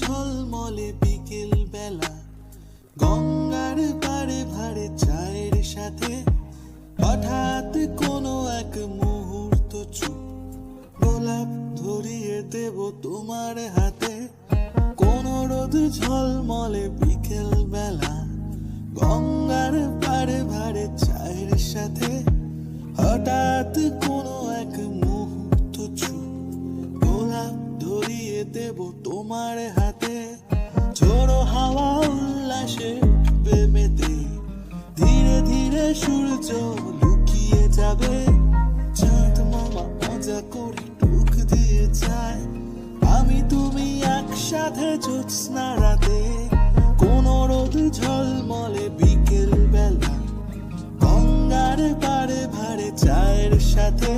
ঝলমলে বিকেল বেলা, গঙ্গার পাড়ে ভাড়ে চায়ের সাথে হঠাৎ কোনো এক মুহূর্ত চুপ, গোলাপ ধরিয়ে দেব তোমার হাতে। কোন রোদ ঝলমলে বিকেল বেলা, গঙ্গার পাড়ে ভাড়ে চায়ের সাথে হঠাৎ কোনো এক মুহূর্ত চুপ, গোলাপ ধরিয়ে দেব তোমার হাতে। ঝোড়ো হাওয়া উল্লাসে উঠবে মেতে, ধীরে ধীরে সূর্য লুকিয়ে যাবে। চাঁদ মামা মজা করে ডুব দিয়ে যায়, আমি তুমি একসাথে জ্যোৎস্না রাতে। কোন রোদ ঝলমলে বিকেল বেলা, গঙ্গার পাড়ে ভাড়ে চায়ের সাথে